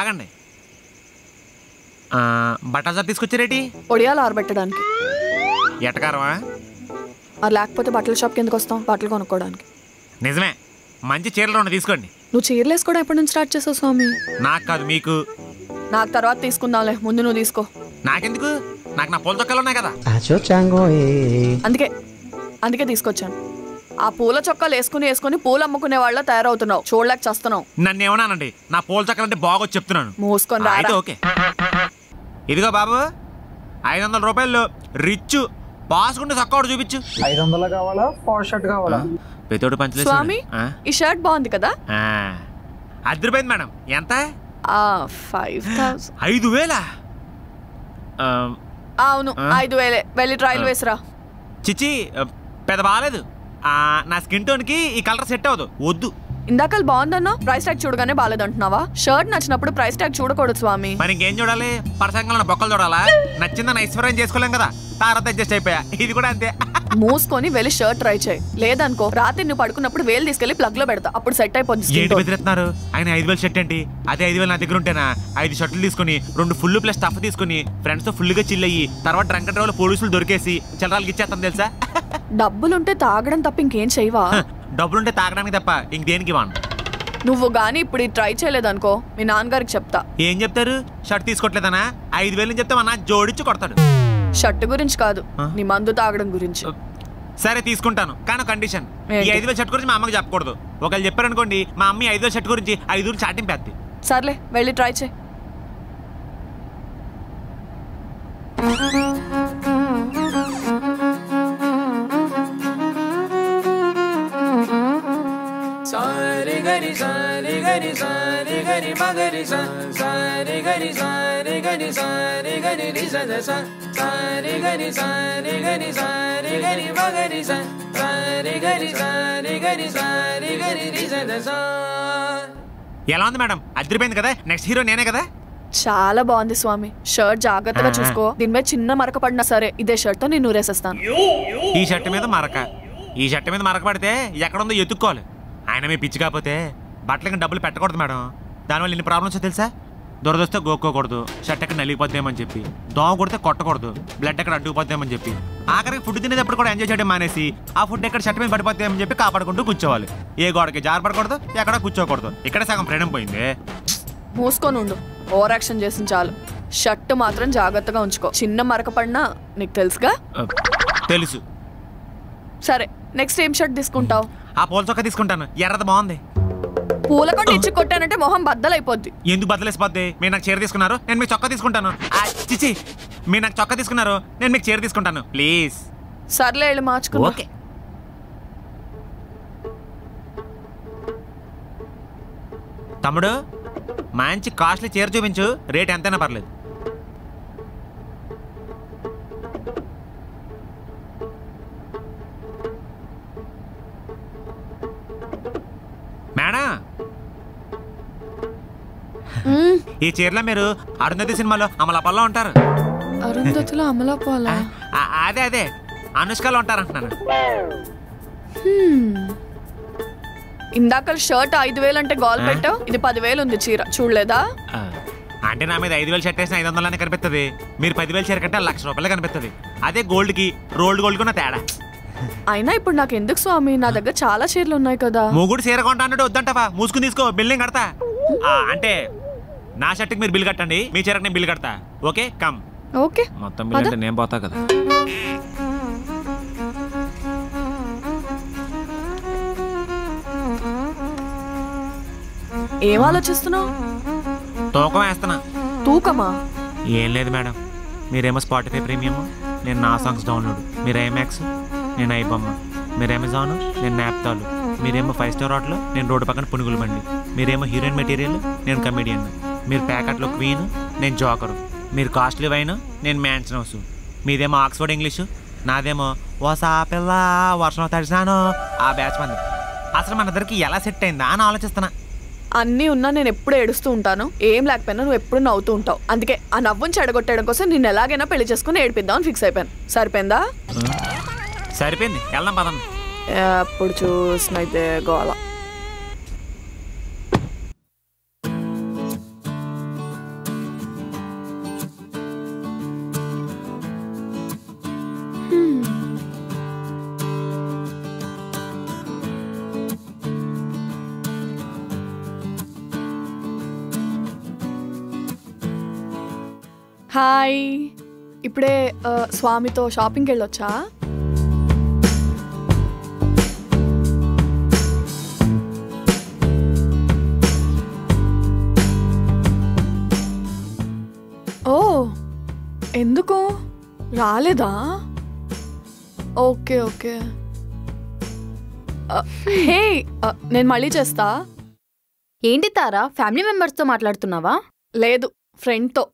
ఆగండి. బట్టలు షాప్ తీసుకొచ్చారేటి? ఒడియాలు ఆరబెట్టడానికి. ఎటకారమా? మరి లేకపోతే బట్టల షాప్కి ఎందుకు వస్తాం? బట్టలు కొనుక్కోవడానికి. నిజమే, మంచి చీరలు రెండు తీసుకోండి. నువ్వు చీరలు వేసుకోవడం ఎప్పటి నుంచి స్టార్ట్ చేసావు స్వామి? నాకు కాదు, మీకు. నాకు తర్వాత తీసుకుందాంలే, ముందు నువ్వు తీసుకో. నాకెందుకు? నాకు నా పూల చొక్కాలు ఉన్నాయి కదా. అందుకే తీసుకొచ్చాను. ఆ పూల చొక్కాలు వేసుకుని పూలు అమ్ముకునే వాళ్ళ తయారవుతున్నావు. చూడలేక చేస్తున్నావు. నన్ను ఏమన్నానండి? నా పూల చొక్కాలు అంటే బాగొచ్చి చెప్తున్నాను. మూసుకొని రా. అయితే ఓకే. ఇదిగో బాబు, 500 రూపాయలు రిచ్ పాసుకుంటే చొక్కా చూపించు. 500 కావాలా? పాష్ షర్ట్ కావాలా? పెతోడు పంచలేదు స్వామి. ఈ షర్ట్ బాగుంది కదా? అద్దరిపోయింది మేడం. ఎంత? 5000. 5000? అవును, 5000. వెళ్ళి ట్రయల్ వేసిరా. చిచ్చి, పెద్ద బాగాలేదు. నా స్కిన్ టోన్ కి ఈ కలర్ సెట్ అవ్వదు, వద్దు. ఇందాక బాగుందన్నా, ప్రైస్ ట్యాగ్ చూడగానే బాగాలేదంటున్నావా? షర్ట్ నచ్చినప్పుడు ప్రైస్ ట్యాగ్ చూడకూడదు స్వామి. మరి ఇంకేం చూడాలి? పరసంగా బొక్కలు చూడాలా? నచ్చిందని ఐశ్వర్యం చేసుకోలేం కదా, తర్వాత అడ్జస్ట్ అయిపోయా. ఇది కూడా అంతే. మూసుకొని వెళ్ళి షర్ట్ ట్రై చేయి. లేదనుకో రాత్రి నువ్వు పడుకున్నప్పుడు వేలు తీసుకెళ్లి ప్లగ్ లో పెడతా, అప్పుడు సెట్ అయిపోతుంది. ఏంటి బెదిరిస్తున్నారు? ఆయన 5000 షర్ట్ ఏంటి? అదే 5000 నా దగ్గర ఉంటేనా 5 షర్ట్లు తీసుకుని 2 ఫుల్ ప్లస్ స్టఫ్ తీసుకుని ఫ్రెండ్స్ తో ఫుల్ గా చిల్ అయ్యి తర్వాత డ్రంక్ అండ్ డ్రైవ్ పోలీసులు దొరికేసి చిల్లరాలకి ఇచ్చేస్తాను తెలుసా? డబ్బులుంటే తాగడం తప్ప ఇంకేం చేయవా? డబ్బులుంటే తాగడానికి తప్ప ఇంకేనికి వాడు. నువ్వు గానీ ఇప్పుడు ట్రై చేయలేదనుకో మీ నాన్నగారికి చెప్తా. ఏం చెప్తారు? షర్ట్ తీసుకోవట్లేదనా? 5000 చెప్తే మా నాన్న జోడించి కొడతాడు. షర్ట్ గురించి కాదు, నీ మందు తాగడం గురించి. సరే తీసుకుంటాను, కానీ కండిషన్. ఈ 5000 షర్ట్ గురించి మా అమ్మకి చెప్పకూడదు. ఒకళ్ళు చెప్పారనుకోండి, మా అమ్మ 5000 షర్ట్ గురించి 5 చాటింపేద్ది. సర్లే వెళ్ళి ట్రై చేయి. ఎలా ఉంది మేడం? అదిరిపోయింది కదా? నెక్స్ట్ హీరో నేనే కదా? చాలా బాగుంది స్వామి. షర్ట్ జాగ్రత్తగా చూసుకో. దీని మీద చిన్న మరక పడినా సరే ఇదే షర్ట్ తో నేను ఊరేసేస్తాను. ఈ షర్ట్ మీద మరక, ఈ షర్ట్ మీద మరక పడితే ఎక్కడుందో ఎత్తుక్కోవాలి. ఆయన మీ పిచ్చి కాకపోతే బట్టలకి డబ్బులు పెట్టకూడదు మేడం. దానివల్ల ఎన్ని ప్రాబ్లమ్స్ తెలుసా? దొరదొస్తే గోక్కోకూడదు, షర్ట్ ఎక్కడ నలిగిపోద్దేమని చెప్పి, దోమ కొడితే కొట్టకూడదు, బ్లడ్ ఎక్కడ అడ్డుకుపోద్దేమని చెప్పి, ఆఖరికి ఫుడ్ తినేటప్పుడు కూడా ఎంజాయ్ చేయడం మానేసి ఆ ఫుడ్ ఎక్కడ షర్ట్ మీద పడిపోతామని చెప్పి కాపాడుకుంటూ కూర్చోవాలి. ఏ గోడకి జారపడకూడదు, ఎక్కడ కూర్చోకూడదు. ఇక్కడ సగం ఫ్రీడమ్ పోయింది. మూసుకొని ఉండు, ఓవర్ యాక్షన్ చేసిన చాలు. షర్ట్ మాత్రం జాగ్రత్తగా ఉంచుకో. చిన్న మరక పడినా నీకు తెలుసుగా? తెలుసు. సరే నెక్స్ట్ ఏం షర్ట్ తీసుకుంటావు? ఆ పూల చొక్కా తీసుకుంటాను, ఎర్రది బాగుంది. పూలకొండ ఇచ్చి కొట్టానంటే మొహం బద్దలైపోద్ది. ఎందుకు బద్దలేసిపోద్ది? మీరు నాకు చీర తీసుకున్నారు, నేను మీకు చొక్కా తీసుకుంటాను. చిచి, మీరు నాకు చొక్కా తీసుకున్నారు, నేను మీకు చీర తీసుకుంటాను ప్లీజ్. సర్లే వెళ్ళి మార్చుకో. ఓకే. తమ్ముడు, మంచి కాస్ట్లీ చీర చూపించు, రేట్ ఎంతైనా పర్లేదు. మేడం, ఈ చీరలో మీరు అరుంధతి సినిమాలో అమలాపాల్లో ఉంటారు. అరుంధతిలో అమలాపాలా? అదే అదే అనుష్కలో ఉంటారంటున్నాను. ఇందాక షర్ట్ 5000 అంటే గోల్ పెట్టావు, ఇది 10,000 ఉంది చీర, చూడలేదా? అంటే నా మీద 5000 షర్ట్ వేసిన 500 కనిపిస్తుంది. మీరు 10,000 చీర కంటే 1,00,000 రూపాయలు కనిపిస్తుంది. అదే గోల్డ్ కి రోల్డ్ గోల్డ్ కున్న తేడా. అయినా ఇప్పుడు నాకు ఎందుకు స్వామి, నా దగ్గర చాలా చీరలు ఉన్నాయి కదా. మొగుడు చీర కొంటా అన్నట్టు వద్దంటావా? మూసుకుని తీసుకో, బిల్లింగ్ కడతా. అంటే నా షర్ట్కి మీరు బిల్ కట్టండి, మీ చీరకు నేను బిల్ కడతా. Okay come. ఓకే, మొత్తం బిల్ అంటే నేను పోతా కదా. ఏం ఆలోచిస్తున్నావు? తూకం వేస్తున్నా. తూకమా? ఏం లేదు మేడం, మీరేమో స్పాటిఫై ప్రీమియం, నేను నా సాంగ్స్ డౌన్లోడ్. మీరు ఐమాక్స్, నేను ఐబొమ్మ. మీరు అమెజాన్, నేను నాప్తాలు. మీరేమో 5 స్టార్ హోటల్, నేను రోడ్డు పక్కన పునుగులు బండి. మీరేమో హీరోయిన్ మెటీరియల్, నేను కమెడియన్. మీరు ప్యాకెట్లో క్వీన్, నేను జోకరు. మీరు కాస్ట్లీ వైన్, నేను మ్యాన్షన్ హౌస్. మీదేమో ఆక్స్ఫర్డ్ ఇంగ్లీషు, నాదేమో ఓసా పిల్ల వర్షం తడిసాను. ఆ బ్యాచ్ మంది. అసలు మన ఇద్దరికి ఎలా సెట్ అయిందా అని ఆలోచిస్తున్నా. అన్నీ ఉన్నా నేను ఎప్పుడు ఏడుస్తూ ఉంటాను, ఏం లేకపోయినా నువ్వు ఎప్పుడు నవ్వుతూ ఉంటావు. అందుకే ఆ నవ్వుని చెడగొట్టడం కోసం నేను ఎలాగైనా పెళ్లి చేసుకుని ఏడిపిద్దామని ఫిక్స్ అయిపోయాను. సరిపోయిందా? సరిపోయింది, వెళ్దాం పదండి. ఎప్పుడు చూసినైతే గోళ. హాయ్. ఇప్పుడే స్వామితో షాపింగ్కి వెళ్ళొచ్చా? ఓ, ఎందుకు రాలేదా? Okay okay. హే, నేను మళ్ళీ చేస్తా. ఏంటి తారా, ఫ్యామిలీ మెంబర్స్తో మాట్లాడుతున్నావా? లేదు, ఫ్రెండ్తో.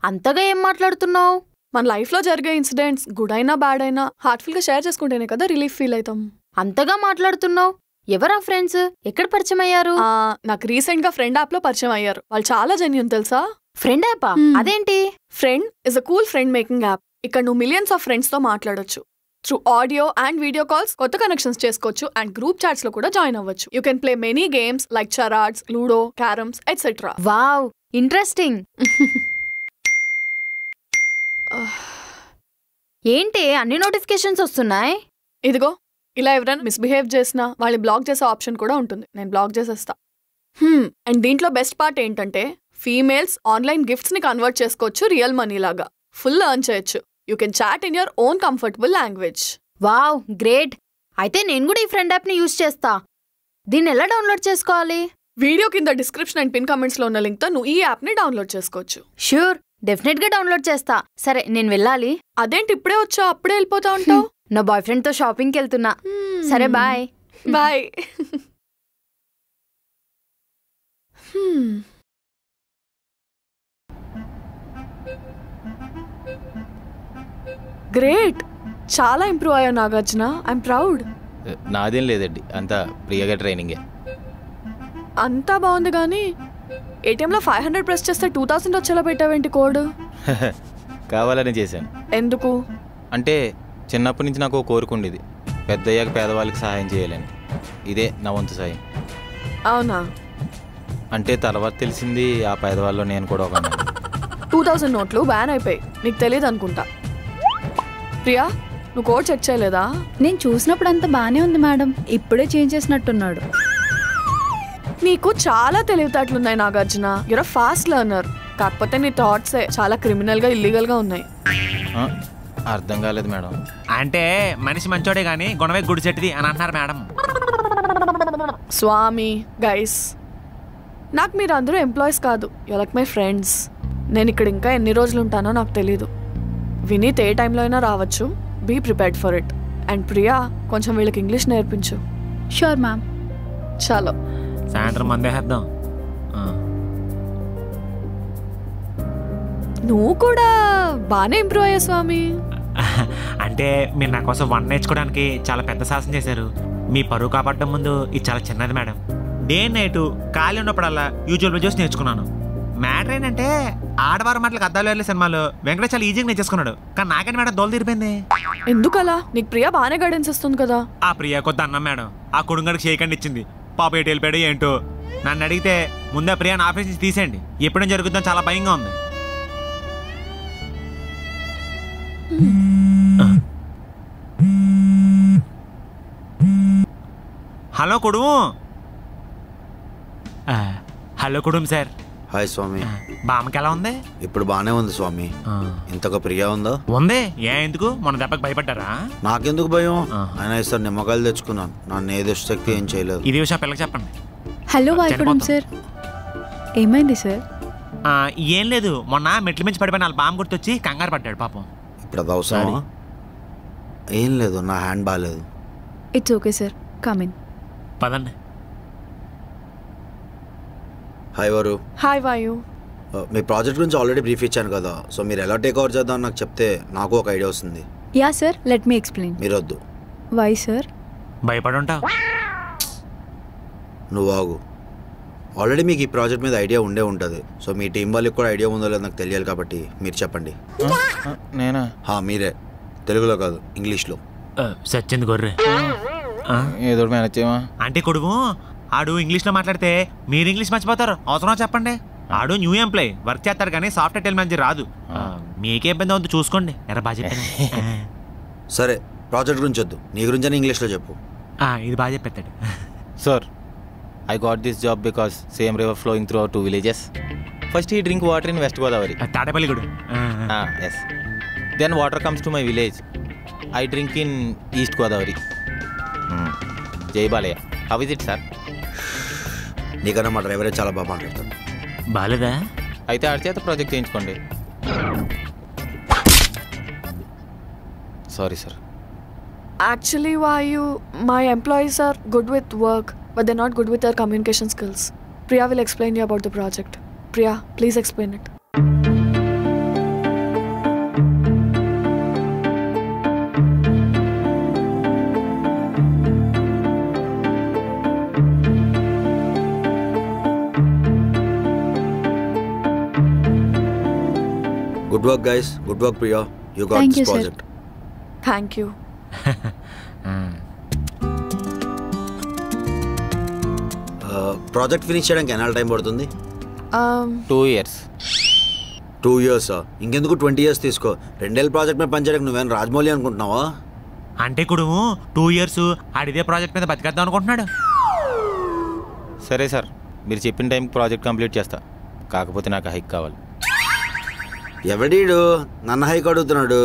అంతగా ఏం మాట్లాడుతున్నావు? మన లైఫ్లో జరిగే ఇన్సిడెంట్స్ గుడ్ అయినా బ్యాడ్ అయినా హార్ట్ఫుల్గా షేర్ చేసుకుంటేనే కదా రిలీఫ్ ఫీల్ అవుతాం. అంతగా మాట్లాడుతున్నావు. ఎవరా ఫ్రెండ్స్? ఎక్కడ పరిచయం అయ్యారు? నాకు రీసెంట్గా ఫ్రెండ్ యాప్లో పరిచయం అయ్యారు. వాళ్ళు చాలా జెన్యూన్ తెలుసా. ఫ్రెండ్ యాపా? అదేంటి? Friend is a cool friend making app. ఇక్కడ నువ్వు మిలియన్స్ ఆఫ్ ఫ్రెండ్స్తో మాట్లాడొచ్చు. Through audio and video calls కొత్త కనెక్షన్స్ చేసుకోవచ్చు అండ్ గ్రూప్ చాట్స్ లో కూడా జాయిన్ అవ్వచ్చు. You can play many games like charades, ludo, carroms etcetera. Wow, interesting. ఏంటి అన్ని నోటిఫికేషన్స్ వస్తున్నాయి? ఇదిగో, ఇలా ఎవరైనా మిస్బిహేవ్ చేసినా వాళ్ళని బ్లాక్ చేసే ఆప్షన్ కూడా ఉంటుంది. నేను బ్లాక్ చేసేస్తా. అండ్ దీంట్లో బెస్ట్ పార్ట్ ఏంటంటే ఫీమేల్స్ ఆన్లైన్ గిఫ్ట్స్ ని కన్వర్ట్ చేసుకోవచ్చు రియల్ మనీ లాగా. ఫుల్ ఎర్న్ చేయొచ్చు. You can chat in your own comfortable language. Wow, great. అయితే నేను కూడా ఈ ఫ్రెండ్ యాప్ ని యూజ్ చేస్తా. దీన్ని ఎలా డౌన్లోడ్ చేసుకోవాలి? వీడియో కింద డిస్క్రిప్షన్ అండ్ పిన్ కమెంట్స్ లో ఉన్న లింక్ తో నువ్వు ఈ యాప్ ని డౌన్లోడ్ చేసుకోవచ్చు. ష్యూర్, డెఫినెట్ గా డౌన్లోడ్ చేస్తా. సరే, నేను వెళ్ళాలి. అదేంటి ఇప్పుడే వచ్చా, అప్పుడే వెళ్ళిపోతా ఉంటావు? నా బాయ్ ఫ్రెండ్ తో షాపింగ్కి వెళ్తున్నా. సరే, బాయ్. బాయ్. గ్రేట్, చాలా ఇంప్రూవ్ అయ్యా నాగార్జున. I'm proud. నాదేం లేదండి, అంతా ప్రియగా ట్రైనింగే. అంతా బాగుంది కానీ ఏటీఎంలో 500 ప్రెస్ చేస్తే 2000 వచ్చేలా పెట్టావేంటి కోడ్? కావాలని చేశాను. ఎందుకు? అంటే చిన్నప్పటి నుంచి నాకు కోరిక ఉండేది, పెద్దయ్యాక పేదవాళ్ళకి సహాయం చేయాలని. ఇదే నా వంతు సాయం. అవునా? అంటే తర్వాత తెలిసింది ఆ పేదవాళ్ళు నేను కూడా ఒక 2000 నోట్లు బ్యాన్ అయిపోయి. నీకు తెలియదు అనుకుంటా. ప్రియా, నువ్వు కోడ్ చెక్ చేయలేదా? నేను చూసినప్పుడు అంతా బానే ఉంది మేడం. ఇప్పుడే చేంజ్ చేసినట్టున్నాడు. నీకు చాలా తెలివితేటలున్నాయి Nagarjuna. You're a fast learner. కాకపోతే నీ థాట్సే చాలా క్రిమినల్ గా ఇల్లీగల్ గా ఉన్నాయి. అర్థం కాలేదు మేడం. అంటే మనిషి మంచోడే గానీ గుణవే గుడి చెట్టుది అని అంటున్నారు మేడం. స్వామి, గైస్, నాకు మీరు అందరూ ఎంప్లాయీస్ కాదు. You like my friends. నేను ఇక్కడ ఇంకా ఎన్ని రోజులు ఉంటానో నాకు తెలీదు. వినీత్ ఏ టైంలో అయినా రావచ్చు. Be prepared for it. And Priya, కొంచెం వీళ్ళకి ఇంగ్లీష్ నేర్పించు. Sure ma'am. చలో, సాయంత్రం మందేద్దాం. నువ్వు కూడా బాగానే ఇంప్రూవ్ అయ్యా స్వామి. అంటే మీరు నా కోసం వంట నేర్చుకోవడానికి చాలా పెద్ద సాహసం చేశారు. మీ పరువు కాపాడడం ముందు ఇది చాలా చిన్నది మేడం. డే నైట్ ఖాళీ ఉన్నప్పుడల్లా యూజువల్ వీడియోస్ నేర్చుకున్నాను. మ్యాటర్ ఏంటంటే ఆడవారు మాటలకు అద్దాలు వెళ్ళే సినిమాలో వెంకటేష్ చాలా ఈజీగా నేర్చేసుకున్నాడు. కానీ నాకంటే మేడం దోలు తీరిపోయింది. ఎందుకలా? నీకు ప్రియా బాగానే గైడెన్స్ ఇస్తుంది కదా. ఆ ప్రియా కొద్ది అన్నం మేడం. ఆ కుడుంగడికి చేయకండి ఇచ్చింది. పాప ఎటు వెళ్ళిపోయాడు ఏంటో. నన్ను అడిగితే ముందే ప్రియాని ఆఫీస్ నుంచి తీసేయండి. ఎప్పుడేం జరుగుతుందో చాలా భయంగా ఉంది. Hello Kudumu. Hello Kudumu sir. Hi Swami. బామ్మకి ఎలా ఉంది? ఇప్పుడు బానే ఉంది స్వామి. ఇంతగా ప్రియా ఉందా? ఉంది. ఎందుకు మొన్న దెబ్బకి భయపడ్డారా? నాకెందుకు భయం? ఆయన ఇస్తారు నిమ్మకాయలు తెచ్చుకున్నాను. నన్ను ఏ దుష్టశక్తి ఏం చేయలేదు. ఇది విషయం పిల్లకి చెప్పండి. Hello Vayipuram sir. ఏమైంది సార్? ఏం లేదు, మొన్న మెట్ల మించి పడిపోయిన వాళ్ళ బామ్మ గుర్తొచ్చి కంగారు పడ్డాడు పాపం. ఇప్పుడు అది అవసరమా? ఏం లేదు, నా హ్యాండ్ బాగాలేదు. It's okay sir, come in. పదండి. హాయ్ వారు. హాయ్ వాయు. మీ ప్రాజెక్ట్ గురించి ఆల్రెడీ బ్రీఫ్ ఇచ్చాను కదా. సో మీరు ఎలా టేక్ ఓవర్ చేద్దాం నాకు చెప్తే నాకు ఒక ఐడియా వస్తుంది. Yeah sir, let me explain. మీరు వద్దు. Why sir? భయపడి ఉంటావు. నువ్వు ఆగు. ఆల్రెడీ మీకు ఈ ప్రాజెక్ట్ మీద ఐడియా ఉండే ఉంటుంది. సో మీ టీం వాళ్ళకి కూడా ఐడియా ఉందో లేదో నాకు తెలియాలి కాబట్టి మీరు చెప్పండి. నేనా? మీరే. తెలుగులో కాదు, ఇంగ్లీష్లో. సచ్చింది గొర్రె. ఏదో మేనేజ్ చేయమా? అంటే కొడుకు ఆడు ఇంగ్లీష్లో మాట్లాడితే మీరు ఇంగ్లీష్ మర్చిపోతారు. అవసరం చెప్పండి. ఆడు న్యూ ఎంప్లాయ్, వర్క్ చేస్తాడు కానీ సాఫ్ట్వేర్ టెల్ మేనేజర్ రాదు. మీకే ఇబ్బంది అవుతుంది చూసుకోండి. ఎరా బాగా చెప్పాను. సరే, ప్రాజెక్ట్ గురించి వద్దు, నీ గురించి అని ఇంగ్లీష్లో చెప్పు. ఇది బాగా చెప్పేస్తాడు. Sir, I got this job because same river flowing through our 2 villages. First he drink water in West Godavari. Tadepalligudem. Yes then water comes to my village I drink in East Godavari. జై Balayya. How is it sir? నీకన్నా మా డ్రైవరే చాలా బాగా మాట్లాడతాడు. బాలేదా? అయితే ఆడి చేత project చేయించుకోండి. Sorry sir. Actually, my employees are good with work, but they're not good with their communication skills. Priya will explain you about the project. Priya, please explain it. Good work, guys. Good work, Priya. You got Thank this you, sir. project. Thank you. Project finish చేయడానికి ఎన్నాళ్ళ time పడుతుంది? 2 years. 2 years. ఇంకెందుకు 20 years తీసుకో. 2 ఏళ్ళ project మీద పనిచేయడానికి నువ్వేం రాజమౌళి అనుకుంటున్నావా? అంటే కుడుము 2 years ఆడిదే ప్రాజెక్ట్ మీద బతికేద్దాం అనుకుంటున్నాడు. సరే సార్, మీరు చెప్పిన టైంకి ప్రాజెక్ట్ కంప్లీట్ చేస్తా. కాకపోతే నాకు హైక్ కావాలి. ఎవడీడు నన్ను హైక్ అడుగుతున్నాడు?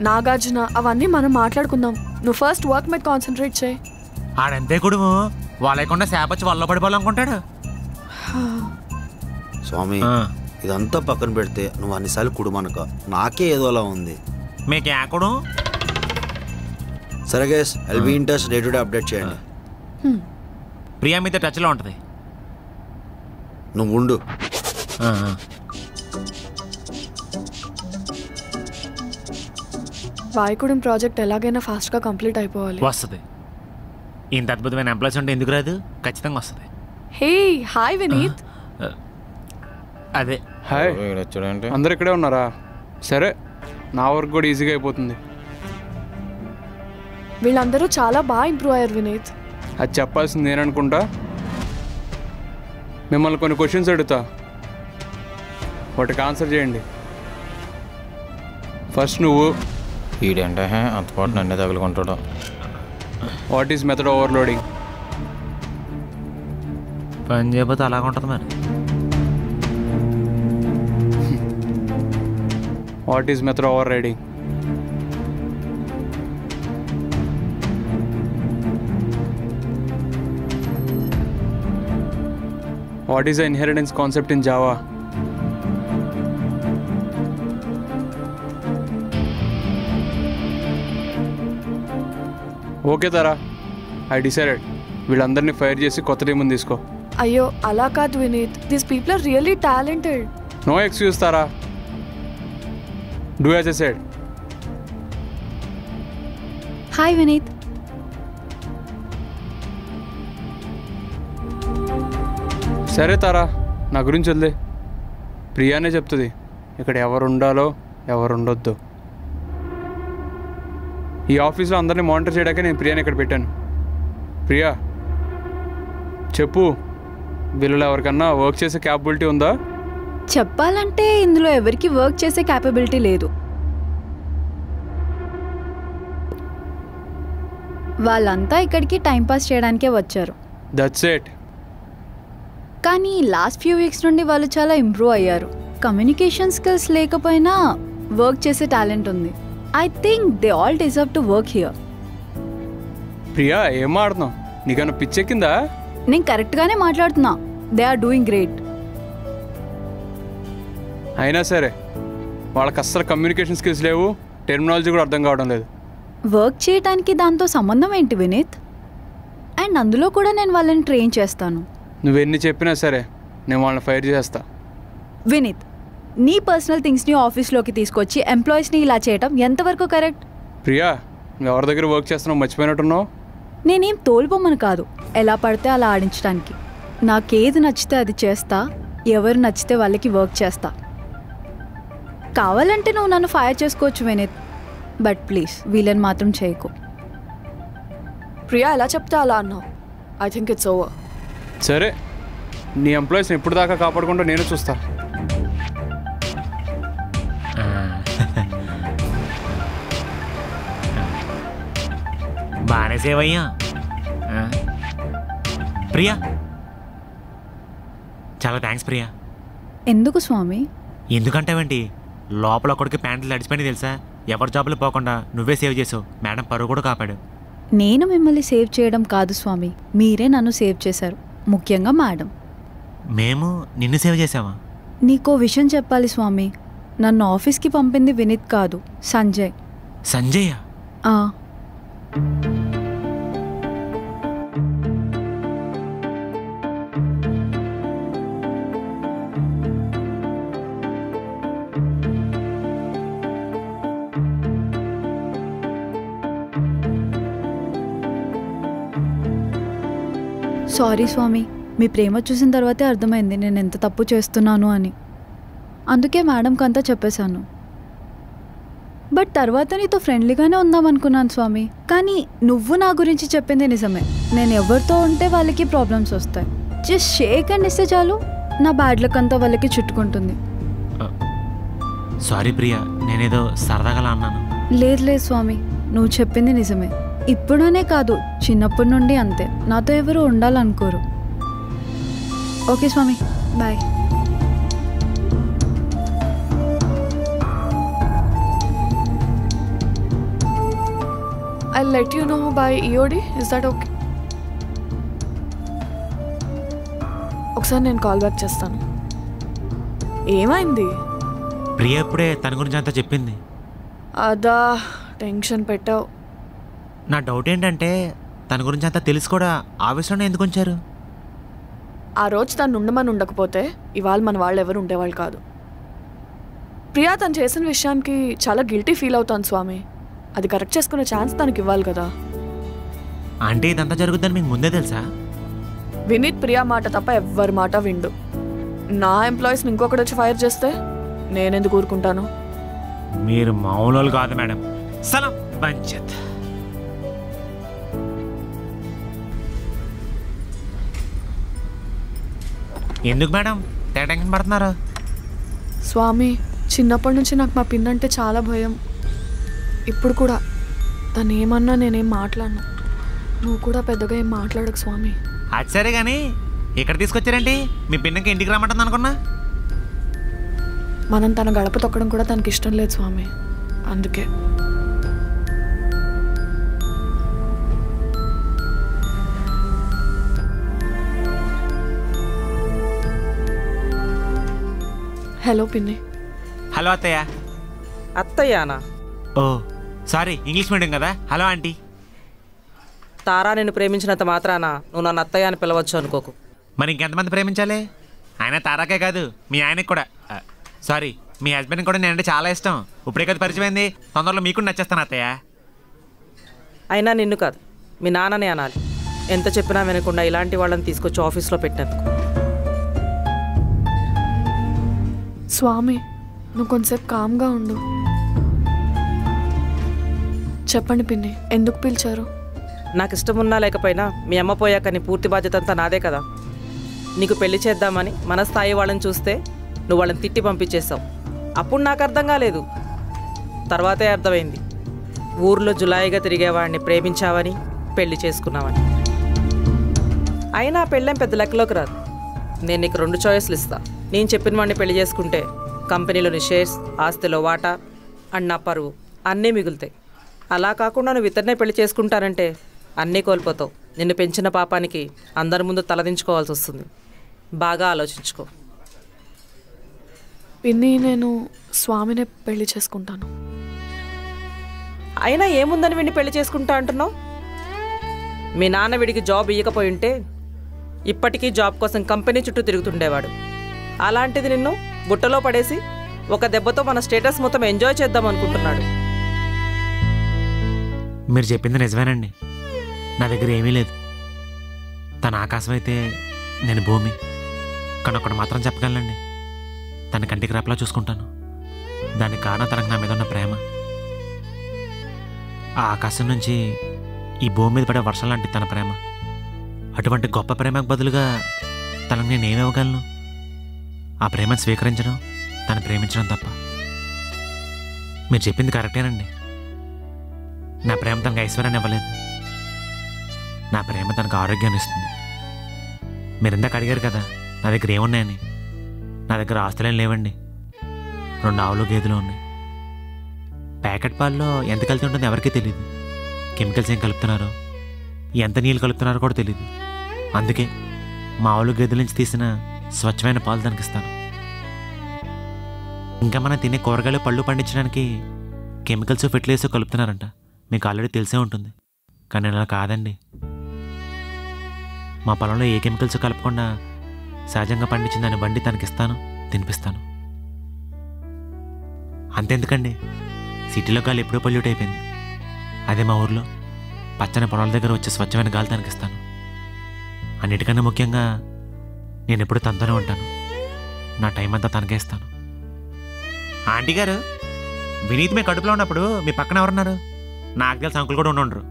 నాగార్జున, అవన్నీ మనం మాట్లాడుకుందాం. నువ్వు ఫస్ట్ వర్క్ మీద కాన్సన్ట్రేట్ చేయి. ఆడంతే కుడుము వాళ్ళకుండా శాపచ్చి వల్ల పడిపోవాలనుకుంటాడు. స్వామి, ఇదంతా పక్కన పెడితే నువ్వు అన్నిసార్లు కుడుమనక నాకే ఏదో అలా ఉంది. మీకు ఆకుడు. సరే guys, I'll be in touch. Day to day update చేయండి. ప్రియా మీతో టచ్లో ఉంటుంది. నువ్వు ఉండు. వాయుకుడిం ప్రాజెక్ట్ ఎలాగైనా ఫాస్ట్గా కంప్లీట్ అయిపోవాలి. వస్తుంది. ఇంత అద్భుతమైన ఎంప్లాయీస్ ఉంటే ఎందుకు రాదు? ఖచ్చితంగా వస్తుంది. హే, హాయ్ వినీత్. అదే హాయ్. చూడండి, అందరు ఇక్కడే ఉన్నారా? సరే, నా వర్క్ కూడా ఈజీగా అయిపోతుంది. వీళ్ళందరూ చాలా బాగా ఇంప్రూవ్ అయ్యారు వినీత్. అది చెప్పాల్సింది నేననుకుంటా. మిమ్మల్ని కొన్ని క్వశ్చన్స్ అడుగుతా, వాటికి ఆన్సర్ చేయండి. ఫస్ట్ నువ్వు. ఈడంటే అంతపాటు నన్నే తగులుకుంటాడు. What is method overloading? పని చేయకపోతే అలాగ ఉంటుంది మరి. What is method overriding? What is the inheritance concept in Java? Okay Tara, I decided. వీళ్ళందరినీ ఫైర్ చేసి కొత్త టీముని తీసుకో. అయ్యో అలా కాదు Vineet, these people are really talented. No excuse Tara, do as I said. Hi Vineet. సరే తారా, నా గురించి వదిలే. ప్రియానే చెప్తుంది ఇక్కడ ఎవరు ఉండాలో ఎవరు ఉండొద్దు. ఈ ఆఫీస్లో అందరినీ మానిటర్ చేయడానికే నేను ప్రియాని ఇక్కడ పెట్టాను. ప్రియా, చెప్పు, వీళ్ళలో ఎవరికన్నా వర్క్ చేసే క్యాపబిలిటీ ఉందా? చెప్పాలంటే ఇందులో ఎవరికి వర్క్ చేసే క్యాపబిలిటీ లేదు. వాళ్ళంతా ఇక్కడికి టైంపాస్ చేయడానికే వచ్చారు. That's it. కానీ లాస్ట్ ఫ్యూ వీక్స్ నుండి వాళ్ళు చాలా ఇంప్రూవ్ అయ్యారు. కమ్యూనికేషన్ స్కిల్స్ లేకపోయినా వర్క్ చేసే టాలెంట్ ఉంది. I think they all deserve to work here. Priya, ఏం మాడుతున్నావు? నీకన్నా పిచ్చెక్కిందా? నేను కరెక్ట్గానే మాట్లాడుతున్నా. They are doing great. అయినా సరే వాళ్ళకి అస్సలు కమ్యూనికేషన్ స్కిల్స్ లేవు, టెర్మినాలజీ కూడా అర్థం కావడం లేదు. వర్క్ చేయడానికి దాంతో సంబంధం ఏంటి వినీత్? అండ్ అందులో కూడా నేను వాళ్ళని ట్రైన్ చేస్తాను. నువ్వెన్ని చెప్పినా సరే నేను వాళ్ళని ఫైర్ చేస్తా. వినీత్, నీ పర్సనల్ థింగ్స్ని ఆఫీస్లోకి తీసుకొచ్చి ఎంప్లాయీస్ని ఇలా చేయటం ఎంతవరకు కరెక్ట్? ప్రియా, నువ్వు ఎవరి దగ్గర వర్క్ చేస్తున్నావు మర్చిపోయినట్టున్నావు. నేనేం తోలుబొమ్మను కాదు ఎలా పడితే అలా ఆడించడానికి. నాకేది నచ్చితే అది చేస్తా, ఎవరు నచ్చితే వాళ్ళకి వర్క్ చేస్తా. కావాలంటే నువ్వు నన్ను ఫైర్ చేసుకోవచ్చు వినీత్, బట్ ప్లీజ్ వీళ్ళని మాత్రం చేయకు. ప్రియా ఎలా చెప్తే అలా అన్నావు. I think it's over. సరే, నీ ఎంప్లాయీస్ని ఎప్పుడు దాకా కాపాడుకుంటా నేను చూస్తా. బాగానే సేవ్ అయ్యా. ప్రియా, చాలా థ్యాంక్స్ ప్రియా. ఎందుకు స్వామి? ఎందుకంటావేంటి? లోపల ఒకడికి ప్యాంట్లు తడిచిపోయినాయి తెలుసా? ఎవరి జాబులు పోకుండా నువ్వే సేవ్ చేసావు. మేడం పరువు కూడా కాపాడు. నేను మిమ్మల్ని సేవ్ చేయడం కాదు స్వామి, మీరే నన్ను సేవ్ చేశారు, ముఖ్యంగా మేడం. మేము నిన్ను సేవ్ చేసావా? నీకో విషయం చెప్పాలి స్వామి, నన్ను ఆఫీస్కి పంపింది వినీత్ కాదు, సంజయ్. సంజయ్? ఆ, సారీ స్వామి, మీ ప్రేమ చూసిన తర్వాతే అర్థమైంది నేను ఎంత తప్పు చేస్తున్నాను అని. అందుకే మేడంకి అంతా చెప్పేశాను. బట్ తర్వాత నీతో ఫ్రెండ్లీగానే ఉందామనుకున్నాను స్వామి. కానీ నువ్వు నా గురించి చెప్పింది నిజమే. నేను ఎవరితో ఉంటే వాళ్ళకి ప్రాబ్లమ్స్ వస్తాయి. జస్ట్ షేక్ అండ్ ఇస్తే చాలు నా బ్యాడ్ లక్ అంతా వాళ్ళకి చుట్టుకుంటుంది. సారీ ప్రియా, నేనేదో సరదాగా అన్నాను. లేదు లేదు స్వామి, నువ్వు చెప్పింది నిజమే. ఇప్పుడనే కాదు, చిన్నప్పటి నుండి అంతే. నాతో ఎవరు ఉండాలనుకోరు. Okay Swami, bye. I'll let you know by EOD. Is that okay? ఒకసారి నేను కాల్ బ్యాక్ చేస్తాను. ఏమైంది? ప్రియా ఇప్పుడే తన గురించి అంతా చెప్పింది. అదా, టెన్షన్ పెట్టావు. నా డౌట్ ఏంటంటే తన గురించి అంతా తెలిసి కూడా ఆఫీస్లోనే ఎందుకు ఉంచారు? ఆ రోజు తను ఉండమని ఉండకపోతే ఇవాళ మన వాళ్ళు ఎవరు ఉండేవాళ్ళు కాదు. ప్రియా తను చేసిన విషయానికి చాలా గిల్టీ ఫీల్ అవుతాను స్వామి. అది కరెక్ట్ చేసుకునే ఛాన్స్ తనకి ఇవ్వాలి కదా. అంటే ఇదంతా జరుగుతుందని మీకు ముందే తెలుసా? వినీత్ ప్రియా మాట తప్ప ఎవ్వరి మాట విండు. నా ఎంప్లాయీస్ని ఇంకొకటి వచ్చి ఫైర్ చేస్తే నేనెందుకు ఊరుకుంటాను? మీరు మామూలు కాదు మేడం. సలాం పంచత్. ఎందుకు మేడం టెన్షన్ పడుతున్నారు? స్వామి, చిన్నప్పటి నుంచి నాకు మా పిన్ అంటే చాలా భయం. ఇప్పుడు కూడా తను ఏమన్నా నేనేం మాట్లాడను. నువ్వు కూడా పెద్దగా ఏం మాట్లాడకు స్వామి. అది సరే కానీ ఇక్కడ తీసుకొచ్చారేంటి? మీ పిన్నకి ఇంటికి రమ్మంటుంది అనుకున్నా. మనం తన గడప తొక్కడం కూడా తనకి ఇష్టం లేదు స్వామి. అందుకే హలో పిన్ని. హలో అత్తయ్య. అత్తయ్యానా? ఓ సారీ, ఇంగ్లీష్ మీడియం కదా. Hello aunty. తారా నిన్ను ప్రేమించినంత మాత్రాన నువ్వు నన్ను అత్తయ్య అని పిలవచ్చు అనుకోకు. మరి ఇంకెంతమంది ప్రేమించాలి? ఆయన తారాకే కాదు, మీ ఆయనకి కూడా. సారీ, మీ హస్బెండ్కి కూడా నేనంటే చాలా ఇష్టం. ఇప్పుడే కదా పరిచయమైంది, తొందరలో మీకు నచ్చేస్తాను అత్తయ్య. అయినా నిన్ను కాదు, మీ నాన్ననే అనాలి. ఎంత చెప్పినా వినకుండా ఇలాంటి వాళ్ళని తీసుకొచ్చి ఆఫీస్లో పెట్టినందుకు. స్వామి, నువ్వు కొంచెంసేపు కామ్గా ఉండు. చెప్పండి పిన్ని, ఎందుకు పిలిచారు? నాకు ఇష్టం ఉన్నా లేకపోయినా మీ అమ్మ పోయాక నీ పూర్తి బాధ్యత అంతా నాదే కదా. నీకు పెళ్లి చేద్దామని మన స్థాయి వాళ్ళని చూస్తే నువ్వు వాళ్ళని తిట్టి పంపించేస్తావు. అప్పుడు నాకు అర్థం కాలేదు, తర్వాతే అర్థమైంది. ఊర్లో జులాయిగా తిరిగేవాడిని ప్రేమించావని, పెళ్లి చేసుకున్నావని. అయినా ఆ పెళ్ళేం పెద్ద లెక్కలోకి రాదు. నేను నీకు 2 చాయిస్లు ఇస్తా. నేను చెప్పిన వాడిని పెళ్లి చేసుకుంటే కంపెనీలోని షేర్స్, ఆస్తిలో వాటా అండ్ నా పరువు అన్నీ మిగులుతాయి. అలా కాకుండా నువ్వు ఇతరునే పెళ్లి చేసుకుంటానంటే అన్నీ కోల్పోతావు. నిన్ను పెంచిన పాపానికి అందరి ముందు తలదించుకోవాల్సి వస్తుంది. బాగా ఆలోచించుకో. పిన్ని, నేను స్వామినే పెళ్లి చేసుకుంటాను. అయినా ఏముందని వీడిని పెళ్లి చేసుకుంటా అంటున్నావు? మీ నాన్న వీడికి జాబ్ ఇవ్వకపోయి ఉంటే ఇప్పటికీ జాబ్ కోసం కంపెనీ చుట్టూ తిరుగుతుండేవాడు. అలాంటిది నిన్ను బుట్టలో పడేసి ఒక దెబ్బతో మన స్టేటస్ మొత్తం ఎంజాయ్ చేద్దాం అనుకుంటున్నాడు. మీరు చెప్పింది నిజమేనండి. నా దగ్గర ఏమీ లేదు. తన ఆకాశం అయితే నేను భూమి. కానీ ఒకటి మాత్రం చెప్పగలనండి, తన కంటికి రెప్పలా చూసుకుంటాను. దానికి కారణం తనకు నా మీద ఉన్న ప్రేమ. ఆ ఆకాశం నుంచి ఈ భూమి మీద పడే వర్షం లాంటి తన ప్రేమ. అటువంటి గొప్ప ప్రేమకు బదులుగా తనకు నేను ఏమివ్వగలను? ఆ ప్రేమను స్వీకరించడం, తను ప్రేమించడం తప్ప. మీరు చెప్పింది కరెక్టేనండి. నా ప్రేమ తనకు ఐశ్వర్యాన్ని ఇవ్వలేదు, నా ప్రేమ తనకు ఆరోగ్యాన్ని ఇస్తుంది. మీరు ఇందాక అడిగారు కదా నా దగ్గర ఏమున్నాయని. నా దగ్గర ఆస్తులేం లేవండి, 2 ఆవులు గేదెలు ఉన్నాయి. ప్యాకెట్ పాల్లో ఎంత కలిసి ఉంటుందో ఎవరికీ తెలియదు. కెమికల్స్ ఏం కలుపుతున్నారో, ఎంత నీళ్ళు కలుపుతున్నారో కూడా తెలియదు. అందుకే మా ఆవులు గేదెల నుంచి తీసిన స్వచ్ఛమైన పాలు దానికి ఇస్తాను. ఇంకా మనం తినే కూరగాయలు పళ్ళు పండించడానికి కెమికల్స్ ఫెర్టిలైజర్స్ కలుపుతున్నారంట. మీకు ఆల్రెడీ తెలిసే ఉంటుంది. కానీ నేను అలా కాదండి. మా పొలంలో ఏ కెమికల్స్ కలపకుండా సహజంగా పండించిన దాన్ని బండి తనకి ఇస్తాను, తినిపిస్తాను. అంతెందుకండి, సిటీలో గాలి ఎప్పుడూ పొల్యూట్ అయిపోయింది. అదే మా ఊర్లో పచ్చని పొలాల దగ్గర వచ్చే స్వచ్ఛమైన గాలి తనకి ఇస్తాను. అన్నిటికన్నా ముఖ్యంగా నేను ఎప్పుడు తనతోనే ఉంటాను. నా టైం అంతా తనకే ఇస్తాను. ఆంటీ గారు, వినీత్ మీ కడుపులో ఉన్నప్పుడు మీ పక్కన ఎవరున్నారు? నాకు తెలిసిన అంకుల్ కూడా ఉండరు.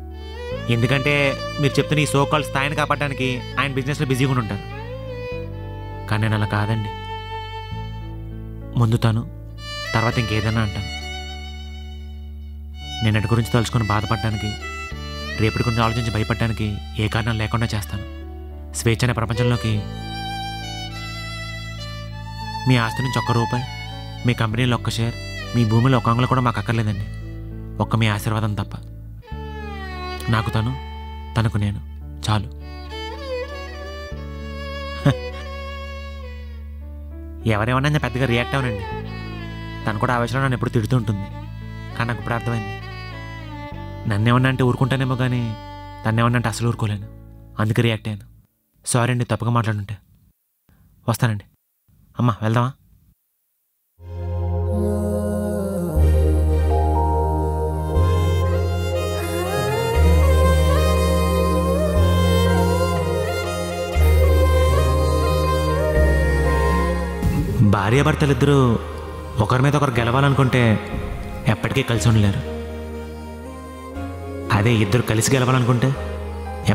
ఎందుకంటే మీరు చెప్తున్న ఈ సోకాల్ స్థాయిని కాపాడడానికి ఆయన బిజినెస్లో బిజీగా ఉంటారు. కానీ నేను అలా కాదండి. ముందు తను, తర్వాత ఇంకేదైనా అంటాను. నేనటి గురించి తలుచుకొని బాధపడడానికి, రేపటి గురించి ఆలోచించి భయపడడానికి ఏ కారణం లేకుండా చేస్తాను. స్వేచ్ఛ అనే ప్రపంచంలోకి మీ ఆస్తి నుంచి ₹1, మీ కంపెనీలో 1 షేర్, మీ భూమిలో 1 అంగుళం కూడా మాకు అక్కర్లేదండి. ఒక్క మీ ఆశీర్వాదం తప్ప. నాకు తను, తనకు నేను చాలు. ఎవరేమన్నా నేను పెద్దగా రియాక్ట్ అవనండి. తను కూడా ఆ వయసులో నన్ను ఎప్పుడు తిడుతూ ఉంటుంది. కానీ నాకు ఇప్పుడు అర్థమైంది, నన్నేమన్నా అంటే ఊరుకుంటానేమో కానీ తన్నేమన్నా అంటే అసలు ఊరుకోలేను. అందుకే రియాక్ట్ అయ్యాను. సారీ అండి, తప్పుగా మాట్లాడుంటే. వస్తానండి. అమ్మా, వెళ్దామా? భార్యాభర్తలిద్దరూ ఒకరి మీద ఒకరు గెలవాలనుకుంటే ఎప్పటికీ కలిసి ఉండలేరు. అదే ఇద్దరు కలిసి గెలవాలనుకుంటే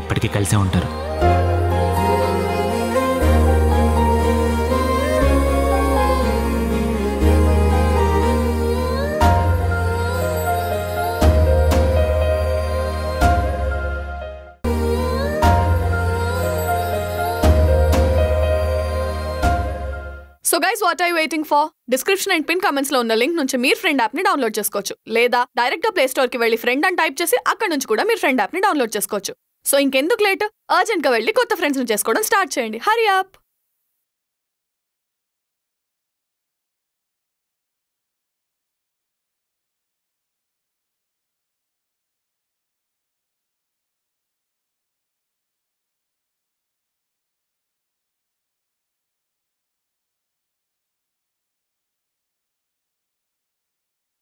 ఎప్పటికీ కలిసే ఉంటారు. So guys, what are you waiting for? Description and pin comments లో ఉన్న లింక్ నుంచి మీరు ఫ్రెండ్ యాప్ ని డౌన్లోడ్ చేసుకోవచ్చు. లేదా డైరెక్ట్ గా ప్లే స్టోర్ కి వెళ్ళి ఫ్రెండ్ అని టైప్ చేసి అక్కడ నుంచి కూడా మీరు ఫ్రెండ్ యాప్ ని డౌన్లోడ్ చేసుకోవచ్చు. సో ఇంకెందుకు లేట్, అర్జెంట్ గా వెళ్ళి కొత్త ఫ్రెండ్స్ ని చేసుకోవడం స్టార్ట్ చేయండి. హరి అప్.